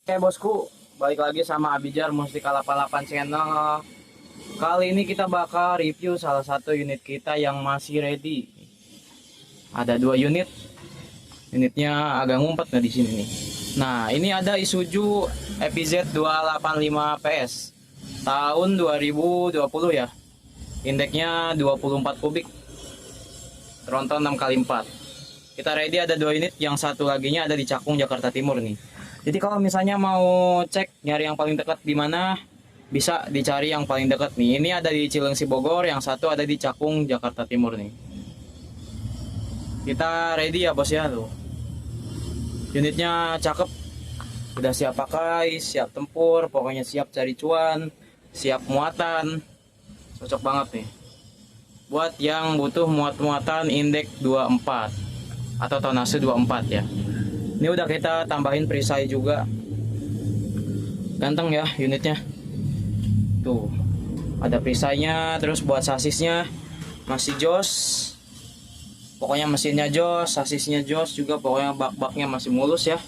Oke bosku, balik lagi sama Abijar Mustika 88 channel. Kali ini kita bakal review salah satu unit kita yang masih ready. Ada dua unit, unitnya agak ngumpet nggak di sini nih. Nah, ini ada Isuzu FZ 285 PS tahun 2020 ya. Indeksnya 24 kubik, tronton 6x4. Kita ready, ada dua unit, yang satu laginya ada di Cakung, Jakarta Timur nih. Jadi kalau misalnya mau cek nyari yang paling dekat di mana, bisa dicari yang paling dekat nih. Ini ada di Cilengsi Bogor, yang satu ada di Cakung, Jakarta Timur nih. Kita ready ya bos ya tuh. Unitnya cakep, udah siap pakai, siap tempur, pokoknya siap cari cuan, siap muatan. Cocok banget nih buat yang butuh muat-muatan indeks 24 atau tonase 24 ya. Ini udah kita tambahin perisai juga. Ganteng ya unitnya. Tuh, ada perisainya, terus buat sasisnya masih jos. Pokoknya mesinnya jos, sasisnya jos juga, pokoknya bak-baknya masih mulus ya.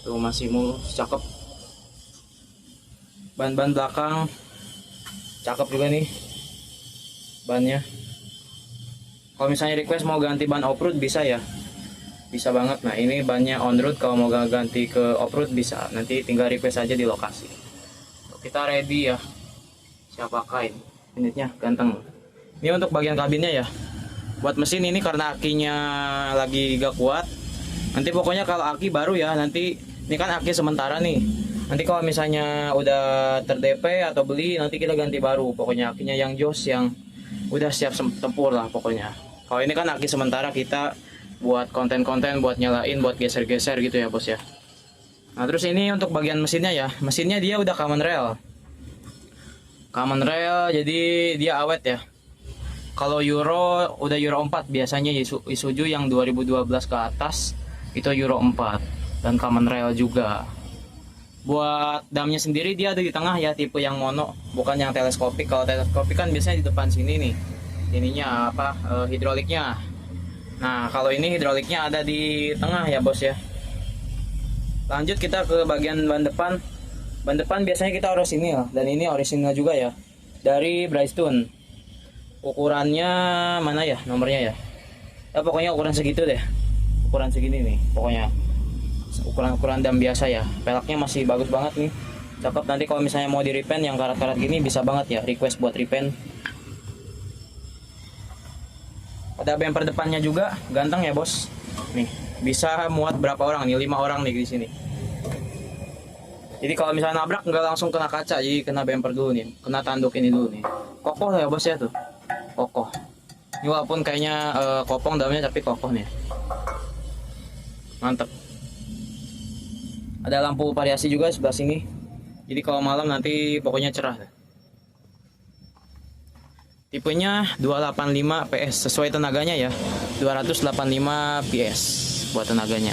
Tuh masih mulus, cakep. Ban-ban belakang cakep juga nih bannya. Kalau misalnya request mau ganti ban off-road bisa ya, bisa banget. Nah ini bannya on-road, kalau mau ganti ke off-road bisa, nanti tinggal request aja di lokasi. Kita ready ya, siap pakai. Unitnya ganteng. Ini untuk bagian kabinnya ya. Buat mesin ini karena akinya lagi gak kuat, nanti pokoknya kalau aki baru ya, nanti ini kan aki sementara nih, nanti kalau misalnya udah ter-DP atau beli, nanti kita ganti baru. Pokoknya akinya yang jos, yang udah siap tempur lah pokoknya. Kalau ini kan aki sementara, kita buat konten-konten, buat nyalain, buat geser-geser gitu ya bos ya. Nah terus ini untuk bagian mesinnya ya. Mesinnya dia udah common rail. Common rail, jadi dia awet ya. Kalau Euro, udah Euro 4 biasanya Isuzu yang 2012 ke atas itu Euro 4 dan common rail juga. Buat damnya sendiri dia ada di tengah ya, tipe yang mono, bukan yang teleskopik. Kalau teleskopik kan biasanya di depan sini nih. Ininya apa, hidroliknya. Nah kalau ini hidroliknya ada di tengah ya bos ya. Lanjut kita ke bagian ban depan. Ban depan biasanya kita orisinil, dan ini orisinil juga ya, dari Bridgestone. Ukurannya mana ya, nomornya ya, ya pokoknya ukuran segitu deh, ukuran segini nih pokoknya, ukuran dam biasa ya. Pelaknya masih bagus banget nih, cakep. Nanti kalau misalnya mau di repaint yang karat-karat gini bisa banget ya, request buat repaint. Ada bumper depannya juga, ganteng ya bos. Nih, bisa muat berapa orang nih? 5 orang nih di sini. Jadi kalau misalnya nabrak nggak langsung kena kaca, jadi kena bumper dulu nih, kena tanduk ini dulu nih. Kokoh ya bos ya tuh, kokoh. Ini walaupun kayaknya kopong dalamnya, tapi kokoh nih. Mantep. Ada lampu variasi juga sebelah sini. Jadi kalau malam nanti pokoknya cerah. Tipenya 285 PS, sesuai tenaganya ya, 285 PS buat tenaganya.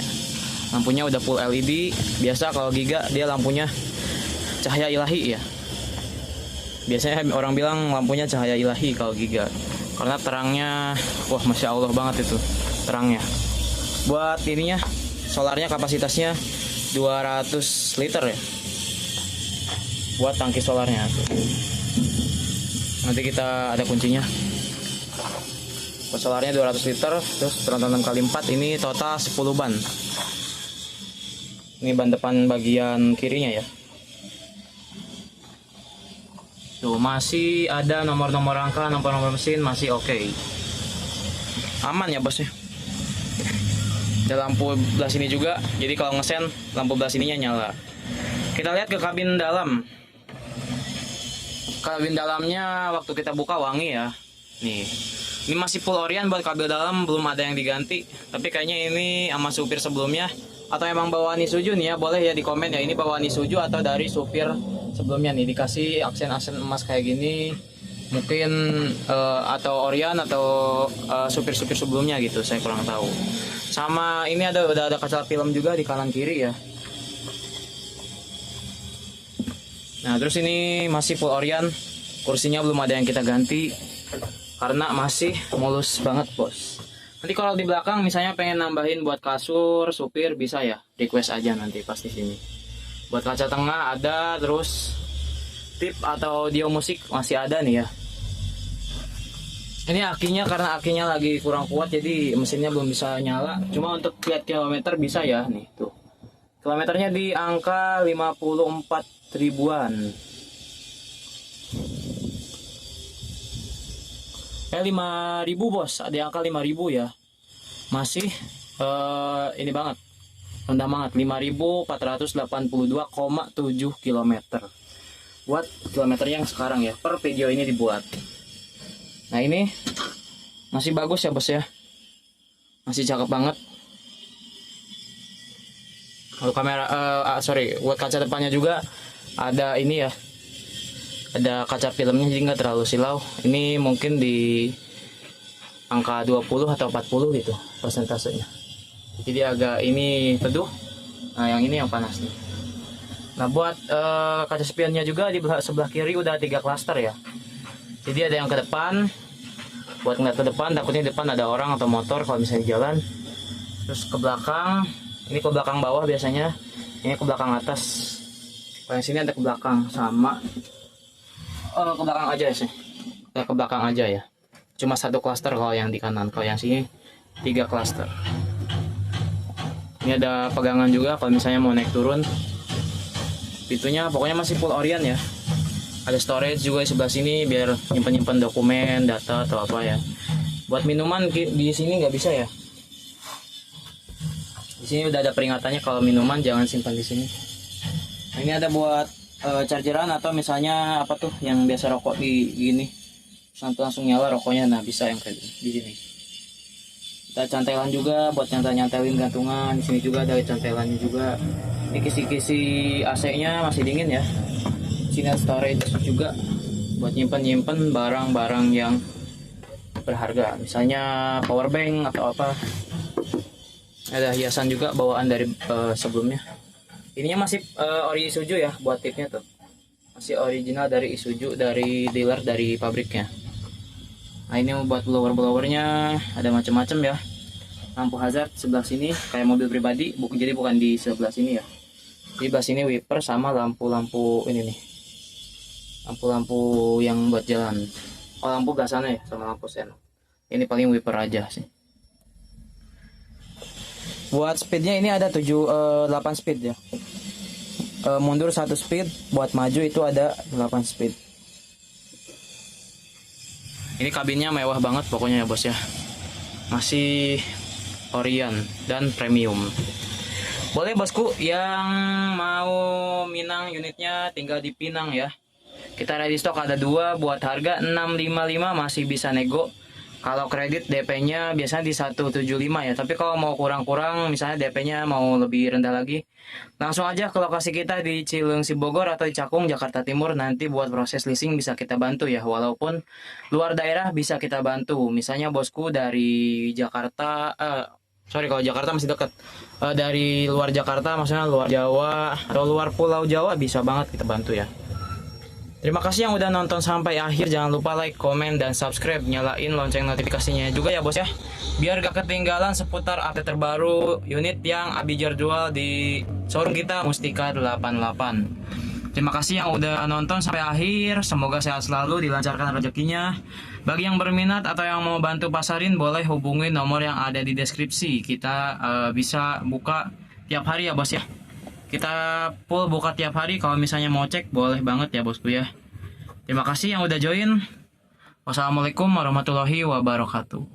Lampunya udah full LED. Biasa kalau Giga dia lampunya cahaya ilahi ya. Biasanya orang bilang lampunya cahaya ilahi kalau Giga, karena terangnya wah masya Allah banget itu terangnya. Buat ininya, solarnya kapasitasnya 200 liter ya, buat tangki solarnya tuh. Nanti kita ada kuncinya. Buat solarnya 200 liter, terus tronton 6x4. Ini total 10 ban. Ini ban depan bagian kirinya ya. Tuh masih ada nomor-nomor rangka, nomor-nomor mesin masih oke. Aman ya bosnya. Ada lampu belah sini juga, jadi kalau ngesen lampu belah sininya nyala. Kita lihat ke kabin dalam. Kabin dalamnya waktu kita buka wangi ya. Nih, ini masih full Orion buat kabin dalam, belum ada yang diganti. Tapi kayaknya ini sama supir sebelumnya, atau emang bawaan Isuzu nih ya. Boleh ya di komen ya, ini bawaan Isuzu atau dari supir sebelumnya nih, dikasih aksen-aksen emas kayak gini. Mungkin atau Orion atau supir-supir sebelumnya gitu, saya kurang tahu. Sama ini udah ada kaca film juga di kanan kiri ya. Nah terus ini masih full Orion, kursinya belum ada yang kita ganti karena masih mulus banget bos. Nanti kalau di belakang misalnya pengen nambahin buat kasur, supir bisa ya, request aja nanti pasti sini. Buat kaca tengah ada, terus tip atau audio musik masih ada nih ya. Ini akinya, karena akinya lagi kurang kuat jadi mesinnya belum bisa nyala. Cuma untuk lihat kilometer bisa ya nih tuh. Kilometernya di angka 54 ribuan. 5.000 bos, ada angka 5.000 ya. Masih ini banget. Rendah banget, 5.482,7 km. Buat kilometer yang sekarang ya, per video ini dibuat. Nah ini masih bagus ya bos ya, masih cakep banget. Kalau kamera, buat kaca depannya juga ada ini ya, ada kaca filmnya jadi nggak terlalu silau. Ini mungkin di angka 20 atau 40 gitu persentasenya. Jadi agak ini teduh. Nah yang ini yang panas nih. Nah buat kaca spionnya juga di sebelah kiri udah 3 klaster ya. Jadi ada yang ke depan, buat ngeliat ke depan, takutnya di depan ada orang atau motor kalau misalnya jalan. Terus ke belakang, ini ke belakang bawah biasanya, ini ke belakang atas. Kalau yang sini ada ke belakang sama, ke belakang aja sih, ke belakang aja ya. Cuma 1 klaster kalau yang di kanan, kalau yang sini 3 klaster. Ini ada pegangan juga kalau misalnya mau naik turun. Pintunya pokoknya masih full Orion ya. Ada storage juga di sebelah sini biar nyimpan dokumen, data atau apa ya. Buat minuman di sini nggak bisa ya. Di sini udah ada peringatannya kalau minuman jangan simpan di sini. Nah, ini ada buat chargeran atau misalnya apa tuh yang biasa rokok di gini. Langsung nyala rokoknya, nah bisa yang kayak di sini. Kita cantelan juga buat nyantelin gantungan. Di sini juga ada cantelannya juga. Ini kisi-kisi AC-nya masih dingin ya. Sini storage juga buat nyimpen barang-barang yang berharga, misalnya power bank atau apa. Ada hiasan juga bawaan dari sebelumnya. Ininya masih ori Isuzu ya, buat tipnya tuh masih original dari Isuzu, dari dealer, dari pabriknya. Nah ini buat blowernya ada macam-macam ya. Lampu hazard sebelah sini kayak mobil pribadi, jadi bukan di sebelah sini ya. Di sebelah sini wiper sama lampu-lampu ini nih, lampu-lampu yang buat jalan. Oh lampu gasannya ya, sama lampu sen. Ini paling wiper aja sih. Buat speednya ini ada 8 speed ya. Mundur 1 speed, buat maju itu ada 8 speed. Ini kabinnya mewah banget pokoknya ya bos ya. Masih Orion dan premium. Boleh bosku yang mau Minang unitnya tinggal di Pinang ya. Kita ready stock ada 2 buat harga 655, masih bisa nego. Kalau kredit DP-nya biasanya di 175 ya. Tapi kalau mau kurang-kurang, misalnya DP-nya mau lebih rendah lagi, langsung aja ke lokasi kita di Cileungsi Bogor atau di Cakung Jakarta Timur. Nanti buat proses leasing bisa kita bantu ya. Walaupun luar daerah bisa kita bantu. Misalnya bosku dari Jakarta, kalau Jakarta masih dekat. Dari luar Jakarta, maksudnya luar Jawa atau luar Pulau Jawa bisa banget kita bantu ya. Terima kasih yang udah nonton sampai akhir. Jangan lupa like, komen, dan subscribe. Nyalain lonceng notifikasinya juga ya bos ya, biar gak ketinggalan seputar update terbaru unit yang Abijur jual di showroom kita Mustika 88. Terima kasih yang udah nonton sampai akhir. Semoga sehat selalu, dilancarkan rezekinya. Bagi yang berminat atau yang mau bantu pasarin, boleh hubungi nomor yang ada di deskripsi. Kita bisa buka tiap hari ya bos ya. Kita full buka tiap hari. Kalau misalnya mau cek boleh banget ya bosku ya. Terima kasih yang udah join. Wassalamualaikum warahmatullahi wabarakatuh.